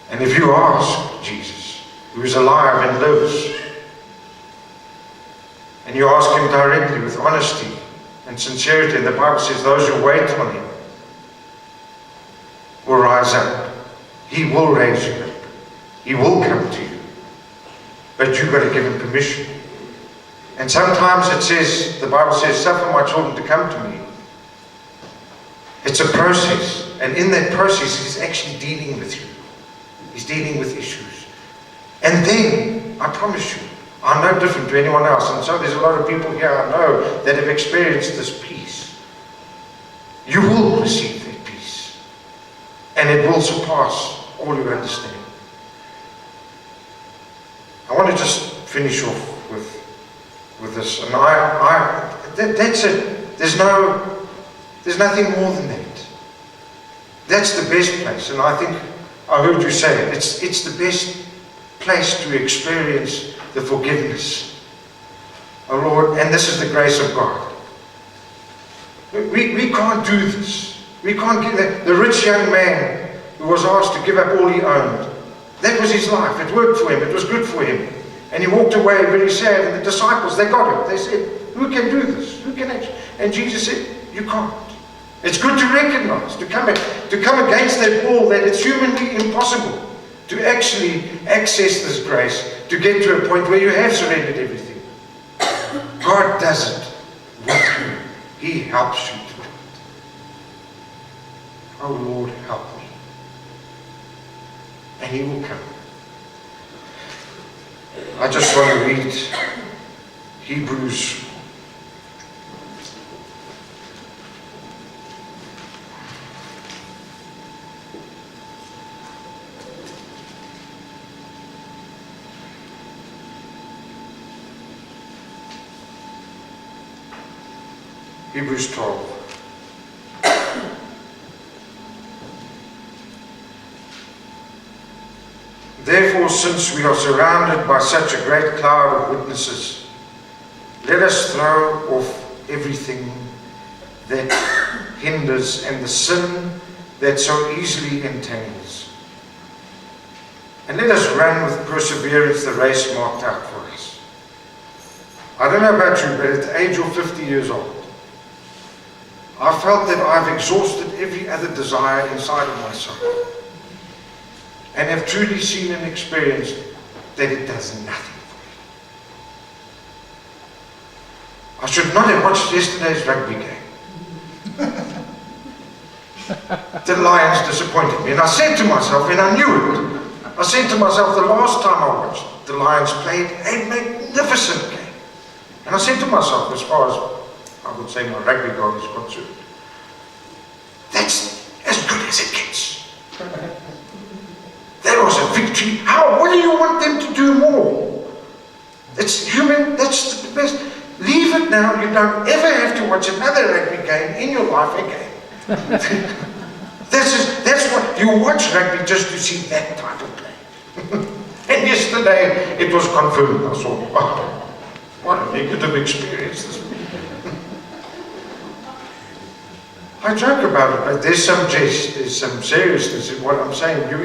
And if you ask Jesus, who is alive and lives, and you ask him directly with honesty and sincerity, and the Bible says those who wait on him will rise up. He will raise you up. He will come to you. But you've got to give him permission. And sometimes it says, the Bible says, suffer my children to come to me. It's a process. And in that process, he's actually dealing with you. He's dealing with issues. And then, I promise you, I'm no different to anyone else. And so there's a lot of people here I know that have experienced this peace. You will receive that peace. And it will surpass all your understanding. I want to just finish off with this. And that's it. There's nothing more than that. That's the best place. And I think I heard you say it. It's the best place to experience the forgiveness. Oh Lord, and this is the grace of God. We can't do this. We can't give that. The rich young man who was asked to give up all he owned, that was his life. It worked for him. It was good for him. And he walked away very sad. And the disciples, they got it. They said, who can do this? Who can actually? And Jesus said, you can't. It's good to recognize, to come against that wall that it's humanly impossible to actually access this grace, to get to a point where you have surrendered everything. God does it with you. He helps you to do it. Oh Lord, help me. And he will come. I just want to read Hebrews 12. Therefore, since we are surrounded by such a great cloud of witnesses, let us throw off everything that hinders and the sin that so easily entangles. And let us run with perseverance the race marked out for us. I don't know about you, but at the age of 50 years old, I felt that I've exhausted every other desire inside of myself, and have truly seen and experienced that it does nothing for me. I should not have watched yesterday's rugby game. The Lions disappointed me, and I said to myself, and I knew it, I said to myself the last time I watched, the Lions played a magnificent game. And I said to myself, as far as I would say my rugby God is concerned, that's as good as it gets. That was a victory. What do you want them to do more? It's human, that's the best. Leave it now. You don't ever have to watch another rugby game in your life again. That's what you watch rugby, just to see that type of play. And yesterday it was confirmed. I saw, oh, what a negative experience this was. I joke about it, but there's some jest, there's some seriousness in what I'm saying. You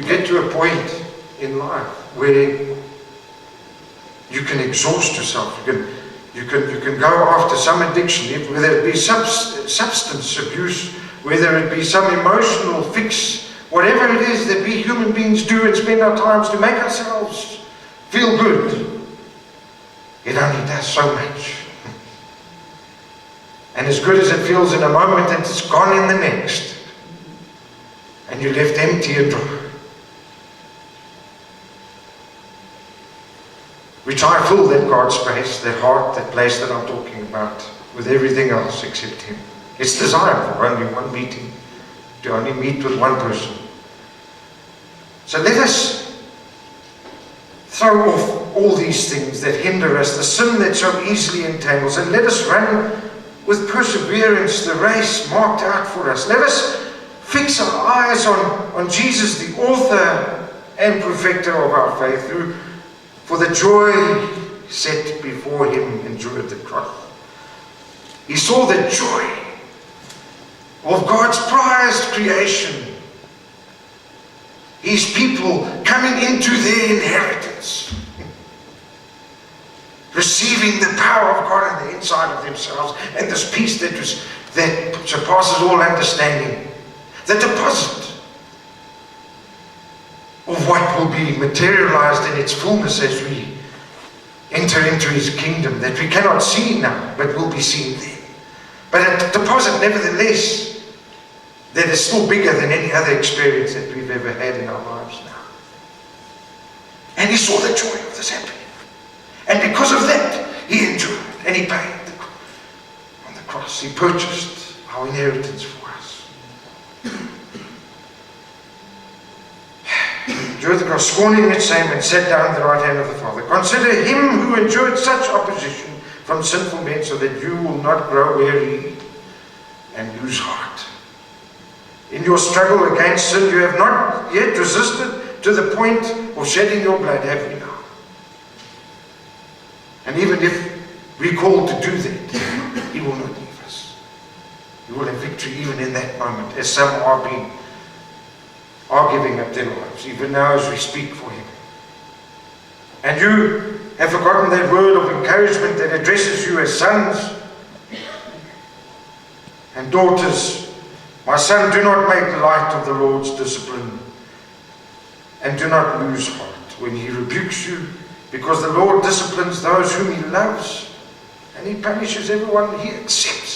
get to a point in life where you can exhaust yourself. You can go after some addiction, whether it be substance abuse, whether it be some emotional fix, whatever it is that we human beings do and spend our times to make ourselves feel good. It only does so much. And as good as it feels in a moment, it's gone in the next. And you're left empty and dry. We try to fill that God space, that heart, that place that I'm talking about, with everything else except Him. It's designed for only one meeting, to only meet with one person. So let us throw off all these things that hinder us, the sin that so easily entangles, and let us run with perseverance the race marked out for us. Let us fix our eyes on Jesus, the author and perfecter of our faith, who for the joy set before Him endured the cross. He saw the joy of God's prized creation His people coming into their inheritance, receiving the power of God on the inside of themselves, and this peace that surpasses all understanding, the deposit of what will be materialized in its fullness as we enter into His kingdom, that we cannot see now, but will be seen then. But a deposit, nevertheless, that is still bigger than any other experience that we've ever had in our lives now. And he saw the joy of this happening. And because of that, he endured and he paid on the cross. He purchased our inheritance for us. Endured the cross, scorning its shame, and sat down at the right hand of the Father. Consider him who endured such opposition from sinful men, so that you will not grow weary and lose heart. In your struggle against sin, you have not yet resisted to the point of shedding your blood, have you now? And even if we're called to do that, he will not leave us. You will have victory even in that moment, as some are giving up their lives, even now as we speak for him. And you have forgotten that word of encouragement that addresses you as sons and daughters. My son, do not make light of the Lord's discipline, and do not lose heart when he rebukes you, because the Lord disciplines those whom he loves, and he punishes everyone he accepts.